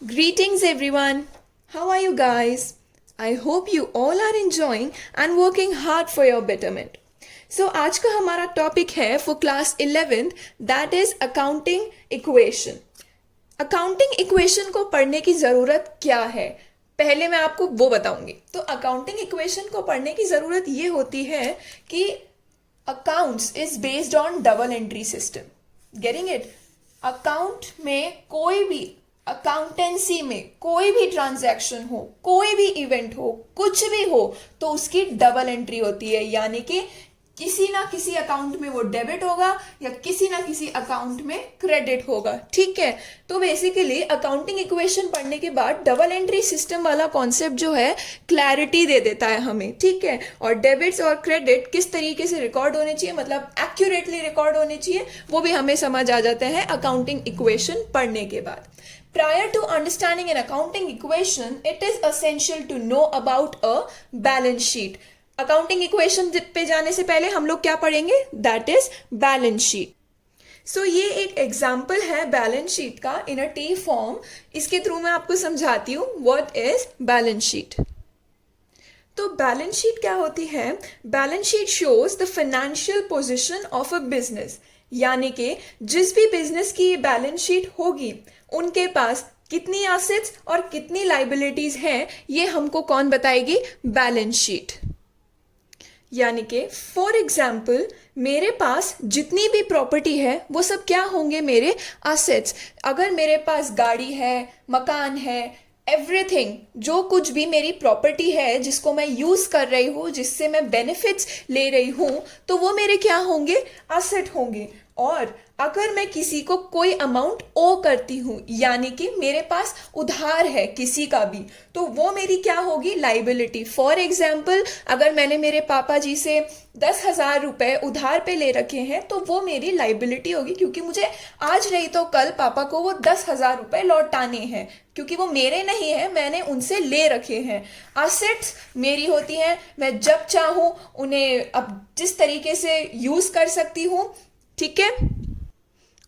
Greetings everyone. How are you guys? I hope you all are enjoying and working hard for your betterment. So आज का हमारा topic है for class 11th that is accounting equation. Accounting equation को पढ़ने की ज़रूरत क्या है, पहले मैं आपको वो बताऊंगी. तो अकाउंटिंग इक्वेशन को पढ़ने की ज़रूरत ये होती है कि accounts is based on double entry system. Getting it? Account में कोई भी, अकाउंटेंसी में कोई भी ट्रांजैक्शन हो, कोई भी इवेंट हो, कुछ भी हो, तो उसकी डबल एंट्री होती है. यानी कि किसी ना किसी अकाउंट में वो डेबिट होगा या किसी ना किसी अकाउंट में क्रेडिट होगा. ठीक है. तो बेसिकली अकाउंटिंग इक्वेशन पढ़ने के बाद डबल एंट्री सिस्टम वाला कॉन्सेप्ट जो है क्लैरिटी दे देता है हमें. ठीक है. और डेबिट्स और क्रेडिट किस तरीके से रिकॉर्ड होने चाहिए, मतलब एक्यूरेटली रिकॉर्ड होने चाहिए, वो भी हमें समझ आ जाता है अकाउंटिंग इक्वेशन पढ़ने के बाद. Prior to understanding an accounting equation, it is essential to know about a balance sheet. Accounting equation पे जाने से पहले हम लोग क्या पढ़ेंगे? That is balance sheet. So ये एक एग्जाम्पल है बैलेंस शीट का इन अ टी फॉर्म. इसके थ्रू मैं आपको समझाती हूँ व्हाट इज बैलेंस शीट. तो बैलेंस शीट क्या होती है? Balance sheet shows the financial position of a business. यानी कि जिस भी बिजनेस की बैलेंस शीट होगी उनके पास कितनी एसेट्स और कितनी लाइबिलिटीज हैं, ये हमको कौन बताएगी? Balance sheet. यानी कि फॉर एग्जाम्पल मेरे पास जितनी भी प्रॉपर्टी है वो सब क्या होंगे? मेरे एसेट्स. अगर मेरे पास गाड़ी है, मकान है, एवरीथिंग, जो कुछ भी मेरी प्रॉपर्टी है जिसको मैं यूज कर रही हूँ, जिससे मैं बेनिफिट्स ले रही हूँ, तो वो मेरे क्या होंगे? एसेट होंगे. और अगर मैं किसी को कोई अमाउंट ओ करती हूँ, यानी कि मेरे पास उधार है किसी का भी, तो वो मेरी क्या होगी? लाइबिलिटी. फॉर एग्जाम्पल अगर मैंने मेरे पापा जी से 10,000 रुपए उधार पे ले रखे हैं तो वो मेरी लाइबिलिटी होगी, क्योंकि मुझे आज नहीं तो कल पापा को वो 10,000 रुपए लौटाने हैं, क्योंकि वो मेरे नहीं है, मैंने उनसे ले रखे हैं. एसेट्स मेरी होती हैं, मैं जब चाहूँ उन्हें अब जिस तरीके से यूज कर सकती हूँ. ठीक है.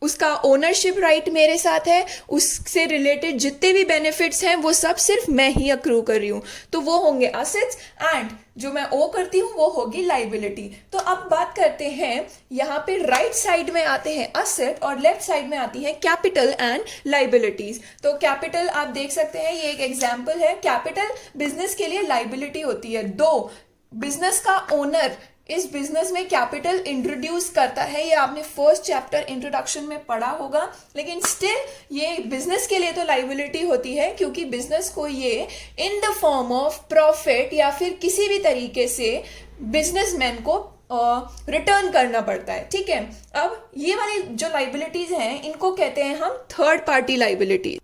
उसका ओनरशिप राइट मेरे साथ है, उससे रिलेटेड जितने भी बेनिफिट्स हैं वो सब सिर्फ मैं ही अक्रू कर रही हूं, तो वो होंगे एसेट्स. एंड जो मैं ओ करती हूं वो होगी लाइबिलिटी. तो अब बात करते हैं, यहाँ पे राइट साइड में आते हैं एसेट और लेफ्ट साइड में आती है कैपिटल एंड लाइबिलिटीज. तो कैपिटल आप देख सकते हैं, ये एक एग्जाम्पल है. कैपिटल बिजनेस के लिए लाइबिलिटी होती है. दो बिजनेस का ओनर इस बिजनेस में कैपिटल इंट्रोड्यूस करता है, ये आपने फर्स्ट चैप्टर इंट्रोडक्शन में पढ़ा होगा, लेकिन स्टिल ये बिजनेस के लिए तो लाइबिलिटी होती है, क्योंकि बिजनेस को ये in the form of profit या फिर किसी भी तरीके से बिजनेसमैन को रिटर्न करना पड़ता है. ठीक है. अब ये वाली जो लाइबिलिटीज हैं इनको कहते हैं हम थर्ड पार्टी लाइबिलिटीज.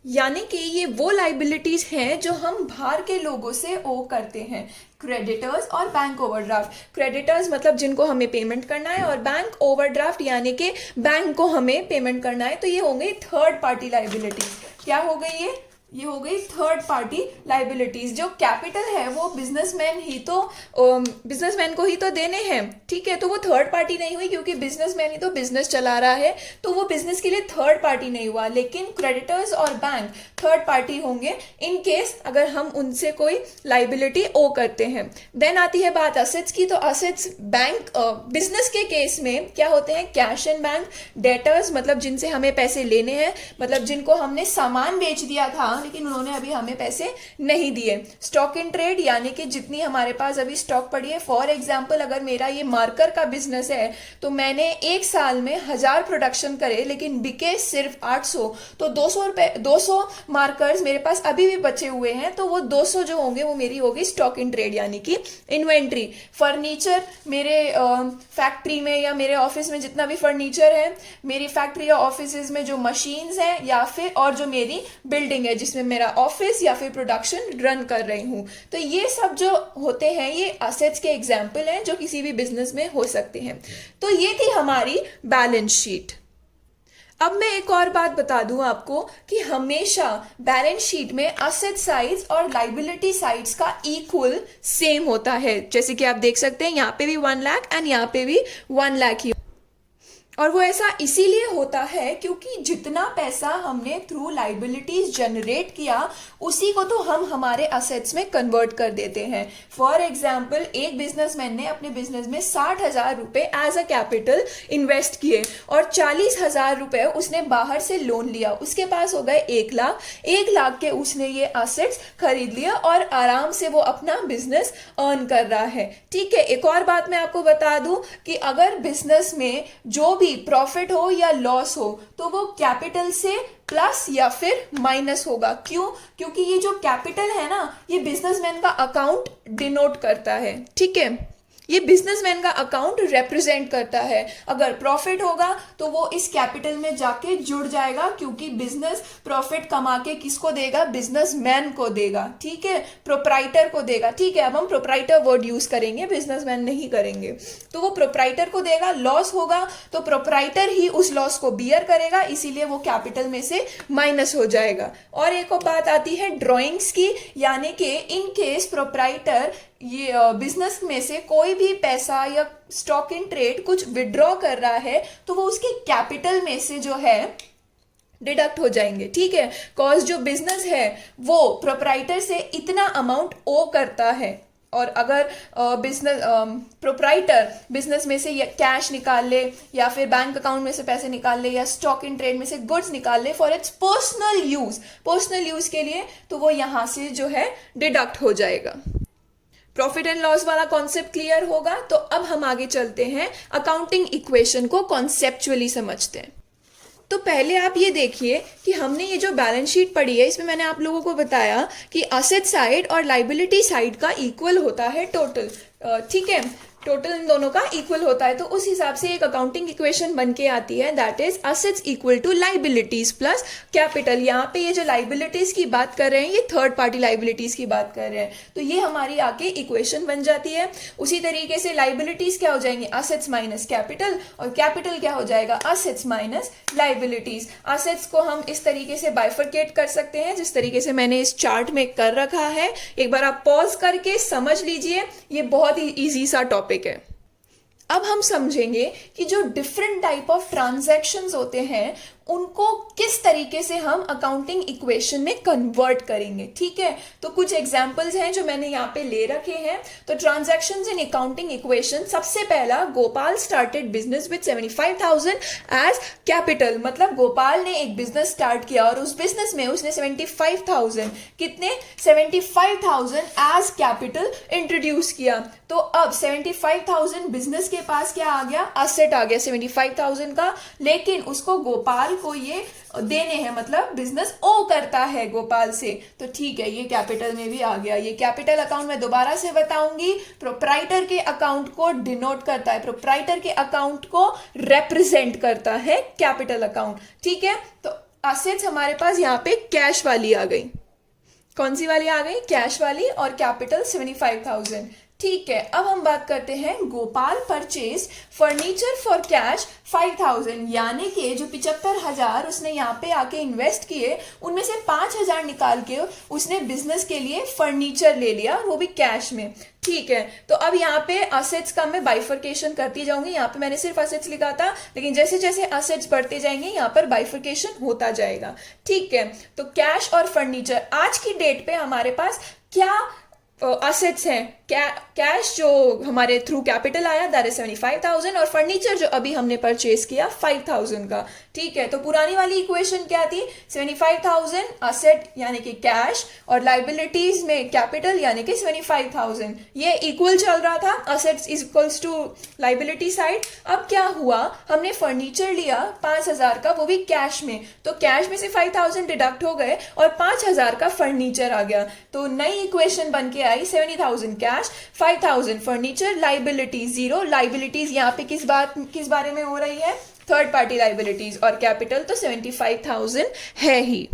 यानी कि ये वो लाइबिलिटीज हैं जो हम बाहर के लोगों से ओ करते हैं. क्रेडिटर्स और बैंक ओवरड्राफ्ट. क्रेडिटर्स मतलब जिनको हमें पेमेंट करना है, और बैंक ओवरड्राफ्ट यानी कि बैंक को हमें पेमेंट करना है. तो ये हो गई थर्ड पार्टी लाइबिलिटीज. क्या हो गई ये हो गई थर्ड पार्टी लाइबिलिटीज. जो कैपिटल है वो बिजनेसमैन को ही तो देने हैं. ठीक है. तो वो थर्ड पार्टी नहीं हुई, क्योंकि बिजनेसमैन ही तो बिजनेस चला रहा है, तो वो बिजनेस के लिए थर्ड पार्टी नहीं हुआ. लेकिन क्रेडिटर्स और बैंक थर्ड पार्टी होंगे इन केस अगर हम उनसे कोई लाइबिलिटी ओ करते हैं. देन आती है बात एसेट्स की. तो एसेट्स बैंक बिजनेस के केस में क्या होते हैं? Cash and bank. डेटर्स मतलब जिनसे हमें पैसे लेने हैं, मतलब जिनको हमने सामान बेच दिया था लेकिन उन्होंने अभी हमें पैसे नहीं दिए. स्टॉक इन ट्रेड यानी कि जितनी हमारे पास अभी स्टॉक पड़ी है. फॉर एग्जांपल अगर मेरा ये मार्कर का बिजनेस है तो मैंने एक साल में 1000 प्रोडक्शन करे लेकिन बिके सिर्फ 800, तो 200 मार्कर्स मेरे पास अभी भी बचे हुए हैं, तो वो 200 जो होंगे वो मेरी होगी स्टॉक इन ट्रेड यानी कि इन्वेंट्री. फर्नीचर मेरे फैक्ट्री में या मेरे ऑफिस में जितना भी फर्नीचर है, मेरी फैक्ट्री या ऑफिस में जो मशीन्स हैं या फिर और जो मेरी बिल्डिंग है जिसमें मेरा ऑफिस या फिर प्रोडक्शन रन कर रही हूं, तो ये सब जो होते हैं ये एसेट्स के एग्जाम्पल हैं जो किसी भी बिजनेस में हो सकते हैं. तो ये थी हमारी बैलेंस शीट. अब मैं एक और बात बता दूं आपको कि हमेशा बैलेंस शीट में एसेट साइड्स और लाइबिलिटी साइड्स का इक्वल सेम होता है. जैसे कि आप देख सकते हैं यहाँ पे भी 1 लाख एंड यहाँ पे भी 1 लाख ही. और वो ऐसा इसीलिए होता है क्योंकि जितना पैसा हमने थ्रू लाइबिलिटीज जनरेट किया उसी को तो हम हमारे असेट्स में कन्वर्ट कर देते हैं। फॉर एग्जाम्पल, एक बिजनेसमैन ने अपने बिजनेस में 60,000 रुपए एज अ कैपिटल इन्वेस्ट किए और 40,000 रुपए उसने बाहर से लोन लिया। उसके पास हो गए 1 लाख। 1 लाख के उसने ये असेट्स खरीद लिया और आराम से वो अपना बिजनेस अर्न कर रहा है। ठीक है, एक और बात मैं आपको बता दूं कि अगर बिजनेस में जो भी प्रॉफिट हो या लॉस हो तो वो कैपिटल से प्लस या फिर माइनस होगा। क्यों? क्योंकि ये जो कैपिटल है ना, ये बिजनेसमैन का अकाउंट डिनोट करता है। ठीक है, ये बिजनेसमैन का अकाउंट रिप्रेजेंट करता है। अगर प्रॉफिट होगा तो वो इस कैपिटल में जाके जुड़ जाएगा, क्योंकि बिजनेस प्रॉफिट कमा के किसको देगा? बिजनेसमैन को देगा। ठीक है, प्रोप्राइटर को देगा। ठीक है, अब हम प्रोप्राइटर वर्ड यूज करेंगे, बिजनेसमैन नहीं करेंगे। तो वो प्रोप्राइटर को देगा। लॉस होगा तो प्रोप्राइटर ही उस लॉस को बियर करेगा, इसीलिए वो कैपिटल में से माइनस हो जाएगा। और एक और बात आती है ड्रॉइंग्स की, यानी कि इन केस प्रोप्राइटर ये बिजनेस में से कोई भी पैसा या स्टॉक इन ट्रेड कुछ विड्रॉ कर रहा है तो वो उसके कैपिटल में से जो है डिडक्ट हो जाएंगे। ठीक है, कॉज जो बिजनेस है वो प्रोप्राइटर से इतना अमाउंट ओ करता है, और अगर बिजनेस प्रोप्राइटर बिजनेस में से कैश निकाल ले या फिर बैंक अकाउंट में से पैसे निकाल ले या स्टॉक इन ट्रेड में से गुड्स निकाल ले फॉर इट्स पर्सनल यूज के लिए, तो वो यहां से जो है डिडक्ट हो जाएगा। प्रॉफिट एंड लॉस वाला कॉन्सेप्ट क्लियर होगा। तो अब हम आगे चलते हैं, अकाउंटिंग इक्वेशन को कॉन्सेप्चुअली समझते हैं। तो पहले आप ये देखिए कि हमने ये जो बैलेंस शीट पढ़ी है इसमें मैंने आप लोगों को बताया कि असेट साइड और लाइबिलिटी साइड का इक्वल होता है टोटल। ठीक है, टोटल इन दोनों का इक्वल होता है, तो उस हिसाब से एक अकाउंटिंग इक्वेशन बन के आती है, that is assets equal to liabilities plus capital. यहाँ पे ये जो लाइबिलिटीज की बात कर रहे हैं ये थर्ड पार्टी लाइबिलिटीज की बात कर रहे हैं, तो ये हमारी आके इक्वेशन बन जाती है। उसी तरीके से लाइबिलिटीज क्या हो जाएंगे? असेट्स माइनस कैपिटल, और कैपिटल क्या हो जाएगा? Assets minus liabilities. असेट्स को हम इस तरीके से बाइफरकेट कर सकते हैं जिस तरीके से मैंने इस चार्ट में कर रखा है। एक बार आप पॉज करके समझ लीजिए, ये बहुत ही इजी सा टॉपिक है। अब हम समझेंगे कि जो डिफरेंट टाइप ऑफ ट्रांजैक्शंस होते हैं उनको किस तरीके से हम अकाउंटिंग इक्वेशन में कन्वर्ट करेंगे। ठीक है, तो कुछ एग्जांपल्स हैं जो मैंने यहाँ पे ले रखे हैं। तो ट्रांजैक्शंस इन अकाउंटिंग इक्वेशन, सबसे पहला, Gopal started business with 75,000 as capital. मतलब गोपाल ने एक बिजनेस स्टार्ट किया और उस बिजनेस में उसने 75,000 कितने? 75,000 एज कैपिटल इंट्रोड्यूस किया। तो अब 75,000 बिजनेस के पास क्या आ गया? असेट आ गया 75,000 का, लेकिन उसको गोपाल को ये देने हैं, मतलब बिजनेस ओ करता है गोपाल से। तो ठीक है, ये कैपिटल में भी आ गया। ये कैपिटल अकाउंट में दोबारा से बताऊंगी, प्रोप्राइटर के अकाउंट को डिनोट करता है, प्रोप्राइटर के अकाउंट को रिप्रेजेंट करता है कैपिटल अकाउंट। ठीक है, तो असेट्स हमारे पास यहाँ पे कैश वाली आ गई। कौन सी वाली आ गई? कैश वाली, और कैपिटल 75,000। ठीक है, अब हम बात करते हैं, Gopal purchase furniture for cash 5,000, यानी कि जो 75,000 उसने यहाँ पे आके इन्वेस्ट किए उनमें से 5,000 निकाल के उसने बिजनेस के लिए फर्नीचर ले लिया, वो भी कैश में। ठीक है, तो अब यहाँ पे असेट्स का मैं बाइफरकेशन करती जाऊंगी। यहाँ पे मैंने सिर्फ असेट्स लिखा था, लेकिन जैसे जैसे असेट्स बढ़ते जाएंगे यहाँ पर बाइफरकेशन होता जाएगा। ठीक है, तो कैश और फर्नीचर, आज की डेट पे हमारे पास क्या असेट्स हैं? कैश जो हमारे थ्रू कैपिटल आया दैट इज 75,000, और फर्नीचर जो अभी हमने परचेज किया 5,000 का। ठीक है, तो पुरानी वाली इक्वेशन क्या थी? 75,000 असेट यानी कि कैश, और लाइबिलिटीज में कैपिटल यानी कि 75,000। ये इक्वल चल रहा था, assets is equals to liability side. अब क्या हुआ? हमने फर्नीचर लिया 5,000 का, वो भी कैश में, तो कैश में से 5,000 डिडक्ट हो गए और 5,000 का फर्नीचर आ गया। तो नई इक्वेशन बन के आई 70,000 कैश, 5,000 फर्नीचर, लाइबिलिटी 0। लाइबिलिटीज यहाँ पे किस बारे में हो रही है? थर्ड पार्टी लाइबिलिटीज, और कैपिटल तो 75,000 है ही।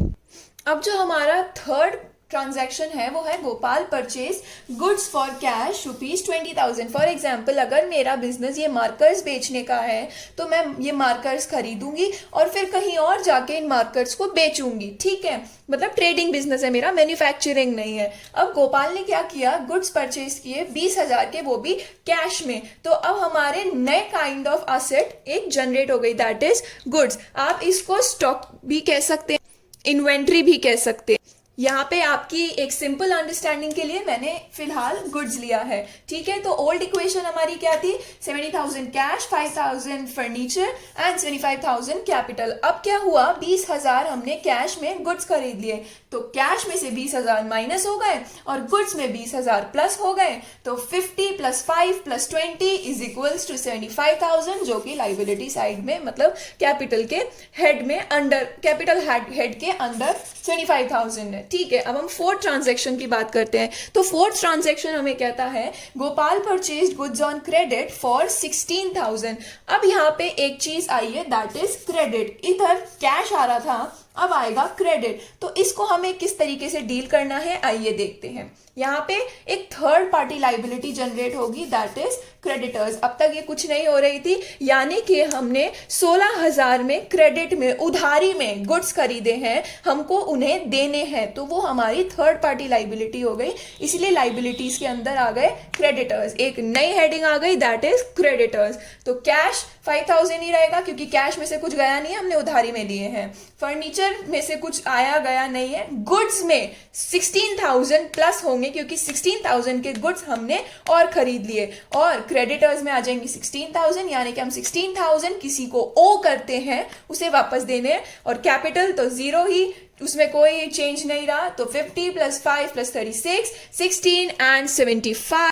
अब जो हमारा थर्ड ट्रांजैक्शन है वो है Gopal purchase goods for cash ₹20,000। For example अगर मेरा बिजनेस ये मार्कर्स बेचने का है तो मैं ये मार्कर्स खरीदूंगी और फिर कहीं और जाके इन मार्कर्स को बेचूंगी, ठीक है। मतलब ट्रेडिंग बिजनेस है मेरा, मैन्युफैक्चरिंग नहीं है। अब गोपाल ने क्या किया, गुड्स परचेज किए 20,000 के, वो भी कैश में। तो अब हमारे नए काइंड ऑफ असेट एक जनरेट हो गई, दैट इज गुड्स। आप इसको स्टॉक भी कह सकते हैं, इन्वेंट्री भी कह सकते हैं। यहाँ पे आपकी एक सिंपल अंडरस्टैंडिंग के लिए मैंने फिलहाल गुड्स लिया है, ठीक है। तो ओल्ड इक्वेशन हमारी क्या थी, 70,000 कैश, 5,000 फर्नीचर एंड 25,000 कैपिटल। अब क्या हुआ, 20,000 हमने कैश में गुड्स खरीद लिए, तो कैश में से 20,000 माइनस हो गए और गुड्स में 20,000 प्लस हो गए। तो 50 + 5 + 20 इज इक्वल्स टू 75,000, जो कि लाइबिलिटी साइड में मतलब कैपिटल के हेड में अंडर, कैपिटल हेड के अंडर 25,000 है, ठीक है। अब हम फोर्थ ट्रांजैक्शन की बात करते हैं। तो फोर्थ ट्रांजैक्शन हमें कहता है Gopal purchase goods on credit for 16,000। अब यहाँ पे एक चीज आई है, दैट इज क्रेडिट। इधर कैश आ रहा था, अब आएगा क्रेडिट। तो इसको हमें किस तरीके से डील करना है, आइए देखते हैं। यहाँ पे एक थर्ड पार्टी लाइबिलिटी जनरेट होगी, दैट इज क्रेडिटर्स। अब तक ये कुछ नहीं हो रही थी, यानी कि हमने 16,000 में क्रेडिट में, उधारी में गुड्स खरीदे हैं, हमको उन्हें देने हैं, तो वो हमारी थर्ड पार्टी लाइबिलिटी हो गई। इसलिए लाइबिलिटीज के अंदर आ गए क्रेडिटर्स, एक नई हेडिंग आ गई, दैट इज क्रेडिटर्स। तो कैश 5,000 ही रहेगा क्योंकि कैश में से कुछ गया नहीं है, हमने उधारी में लिए हैं। फर्नीचर में से कुछ आया गया नहीं है। गुड्स में 16,000 प्लस होंगे क्योंकि 16,000 के गुड्स हमने और खरीद लिए, और क्रेडिटर्स में आ जाएंगे 16,000, यानी कि हम 16,000 किसी को ओ करते हैं, उसे वापस देने। और कैपिटल तो जीरो ही, उसमें कोई चेंज नहीं रहा। तो 50 + 5 + 36, 16 and 75,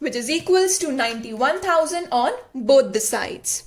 which is equals to 91,000 on both the sides.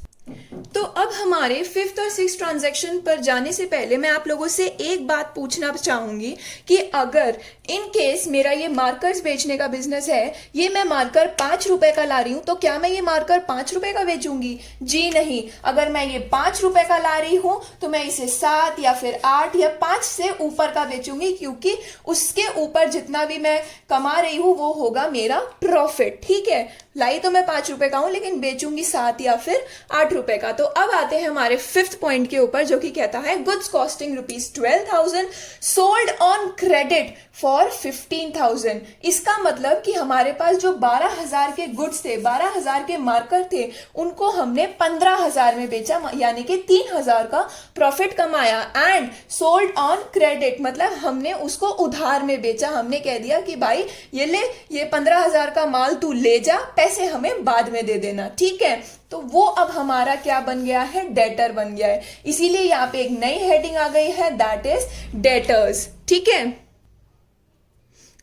तो अब हमारे फिफ्थ और सिक्स ट्रांजैक्शन पर जाने से पहले मैं आप लोगों से एक बात पूछना चाहूंगी कि अगर इन केस मेरा ये मार्कर्स बेचने का बिजनेस है, ये मैं मार्कर 5 रुपए का ला रही हूं, तो क्या मैं ये मार्कर 5 रुपए का बेचूंगी? जी नहीं। अगर मैं ये 5 रुपए का ला रही हूं तो मैं इसे 7 या फिर 8 या 5 से ऊपर का बेचूंगी, क्योंकि उसके ऊपर जितना भी मैं कमा रही हूं वो होगा मेरा प्रॉफिट, ठीक है। लाई तो मैं 5 रुपए का हूं लेकिन बेचूंगी 7 या फिर 8 रुपए का। तो अब आते हैं हमारे फिफ्थ पॉइंट के ऊपर, जो कि कहता है goods costing ₹12,000 sold on credit for 15,000। इसका मतलब कि हमारे पास जो 12,000 के गुड्स थे, 12,000 के मार्कर थे, उनको हमने 15,000 में बेचा, यानी कि 3,000 का प्रॉफिट कमाया। एंड सोल्ड ऑन क्रेडिट मतलब हमने उसको उधार में बेचा। हमने कह दिया कि भाई ये ले, ये 15,000 का माल तू ले जा, पैसे हमें बाद में दे देना, ठीक है। तो वो अब हमारा क्या बन गया है, डेटर बन गया है। इसीलिए यहाँ पे एक नई हेडिंग आ गई है, दैट इज डेटर्स, ठीक है।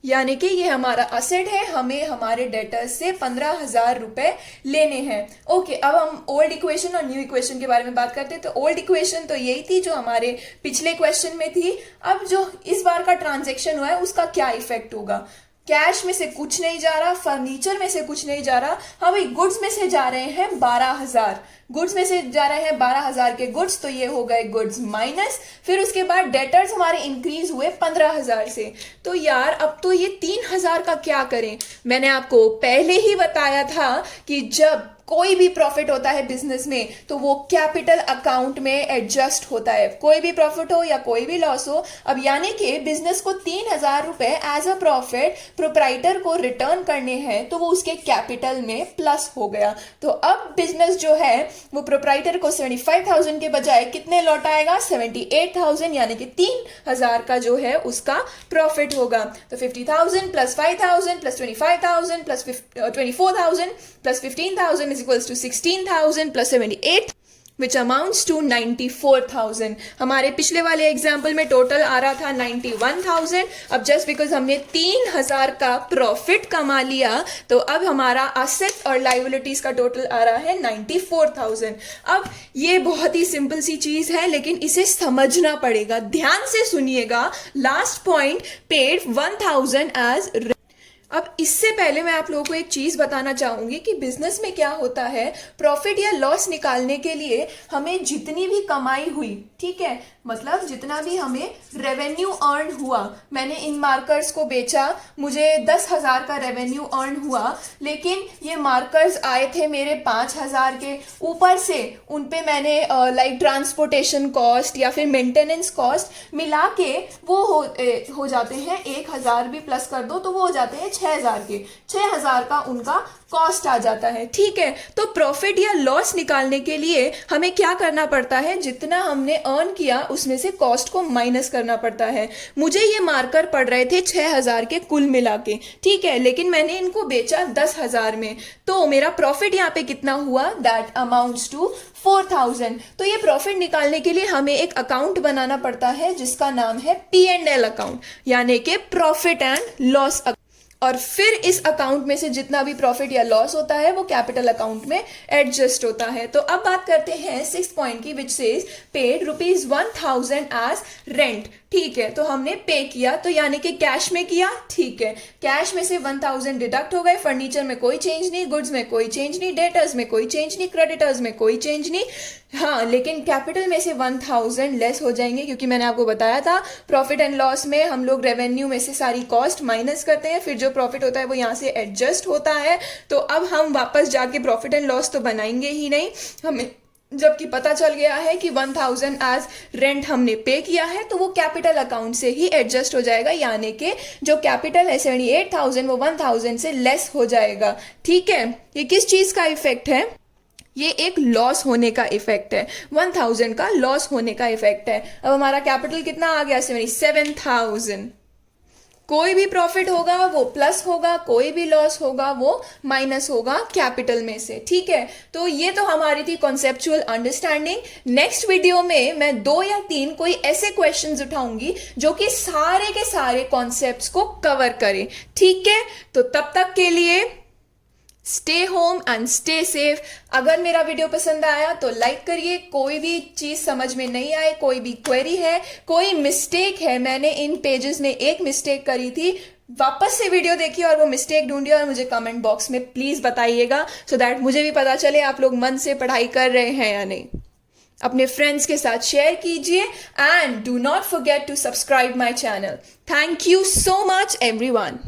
यानी कि ये हमारा असेट है, हमें हमारे डेटर्स से 15,000 रुपए लेने हैं। ओके, अब हम ओल्ड इक्वेशन और न्यू इक्वेशन के बारे में बात करते हैं। तो ओल्ड इक्वेशन तो यही थी जो हमारे पिछले क्वेश्चन में थी। अब जो इस बार का ट्रांजेक्शन हुआ है उसका क्या इफेक्ट होगा? कैश में से कुछ नहीं जा रहा, फर्नीचर में से कुछ नहीं जा रहा, हमें गुड्स में से जा रहे हैं 12,000। गुड्स में से जा रहे हैं 12,000 के गुड्स, तो ये हो गए गुड्स माइनस। फिर उसके बाद डेटर्स हमारे इंक्रीज हुए 15,000 से। तो यार अब तो ये 3,000 का क्या करें? मैंने आपको पहले ही बताया था कि जब कोई भी प्रॉफिट होता है बिजनेस में तो वो कैपिटल अकाउंट में एडजस्ट होता है, कोई भी प्रॉफिट हो या कोई भी लॉस हो। अब यानी कि बिजनेस को 3,000 रुपए एज अ प्रॉफिट प्रोप्राइटर को रिटर्न करने हैं, तो वो उसके कैपिटल में प्लस हो गया। तो अब बिजनेस जो है वो प्रोप्राइटर को 75,000 के बजाय कितने लौटाएगा? 78,000, यानी कि 3,000 का जो है उसका प्रॉफिट होगा। तो 50,000 + 5,000 + 25,000 + 24,000 + 15,000 is equals to 16,000 + 78, which amounts to 94,000। हमारे पिछले वाले एग्जाम्पल में टोटल आ रहा था 91,000। अब जस्ट बिकॉज हमने 3,000 का प्रॉफिट कमा लिया, तो अब हमारा असेट और लाइबिलिटीज का टोटल आ रहा है 94,000। अब ये बहुत ही सिंपल सी चीज है, लेकिन इसे समझना पड़ेगा, ध्यान से सुनिएगा। लास्ट पॉइंट, पेड 1,000 एज अब इससे पहले मैं आप लोगों को एक चीज बताना चाहूंगी कि बिजनेस में क्या होता है। प्रॉफिट या लॉस निकालने के लिए हमें जितनी भी कमाई हुई, ठीक है, मतलब जितना भी हमें रेवेन्यू अर्न हुआ, मैंने इन मार्कर्स को बेचा, मुझे 10,000 का रेवेन्यू अर्न हुआ, लेकिन ये मार्कर्स आए थे मेरे 5,000 के, ऊपर से उन पे मैंने लाइक ट्रांसपोर्टेशन कॉस्ट या फिर मेंटेनेंस कॉस्ट मिला के वो हो जाते हैं 1,000 भी प्लस कर दो तो वो हो जाते हैं 6,000 के, 6,000 का उनका कॉस्ट आ जाता है, ठीक है। तो प्रॉफिट या लॉस निकालने के लिए हमें क्या करना पड़ता है, जितना हमने अर्न किया उसमें से कॉस्ट को माइनस करना पड़ता है। मुझे ये मार्कर पड़ रहे थे 6,000 के कुल मिला के, ठीक है, लेकिन मैंने इनको बेचा 10,000 में, तो मेरा प्रॉफिट यहाँ पे कितना हुआ, दैट अमाउंट्स टू 4,000। तो ये प्रॉफिट निकालने के लिए हमें एक अकाउंट बनाना पड़ता है जिसका नाम है P&L अकाउंट, यानी कि प्रॉफिट एंड लॉस अकाउंट। और फिर इस अकाउंट में से जितना भी प्रॉफिट या लॉस होता है वो कैपिटल अकाउंट में एडजस्ट होता है। तो अब बात करते हैं 6th पॉइंट की, which says paid ₹1,000 as rent, ठीक है। तो हमने पे किया, तो यानी कि कैश में किया, ठीक है, कैश में से 1,000 डिडक्ट हो गए, फर्नीचर में कोई चेंज नहीं, गुड्स में कोई चेंज नहीं, डेटर्स में कोई चेंज नहीं, क्रेडिटर्स में कोई चेंज नहीं, हाँ, लेकिन कैपिटल में से 1,000 लेस हो जाएंगे, क्योंकि मैंने आपको बताया था प्रॉफिट एंड लॉस में हम लोग रेवेन्यू में से सारी कॉस्ट माइनस करते हैं, फिर जो प्रॉफिट होता है वो यहाँ से एडजस्ट होता है। तो अब हम वापस जाके प्रॉफिट एंड लॉस तो बनाएंगे ही नहीं, हमें जबकि पता चल गया है कि 1,000 एज रेंट हमने पे किया है, तो वो कैपिटल अकाउंट से ही एडजस्ट हो जाएगा, यानी कि जो कैपिटल है 78,000 वो 1,000 से लेस हो जाएगा, ठीक है। ये किस चीज का इफेक्ट है, ये एक लॉस होने का इफेक्ट है, 1,000 का लॉस होने का इफेक्ट है। अब हमारा कैपिटल कितना आ गया, 7,000। कोई भी प्रॉफिट होगा वो प्लस होगा, कोई भी लॉस होगा वो माइनस होगा कैपिटल में से, ठीक है। तो ये तो हमारी थी कॉन्सेप्चुअल अंडरस्टैंडिंग। नेक्स्ट वीडियो में मैं 2 या 3 कोई ऐसे क्वेश्चंस उठाऊंगी जो कि सारे के सारे कॉन्सेप्ट्स को कवर करें, ठीक है। तो तब तक के लिए stay home and stay safe. अगर मेरा वीडियो पसंद आया तो लाइक करिए, कोई भी चीज समझ में नहीं आए, कोई भी क्वेरी है, कोई मिस्टेक है, मैंने इन पेजेस में एक मिस्टेक करी थी, वापस से वीडियो देखिए और वो मिस्टेक ढूंढिए और मुझे कमेंट बॉक्स में प्लीज बताइएगा, सो दैट मुझे भी पता चले आप लोग मन से पढ़ाई कर रहे हैं या नहीं। अपने फ्रेंड्स के साथ शेयर कीजिए and do not forget to subscribe my channel. Thank you so much everyone.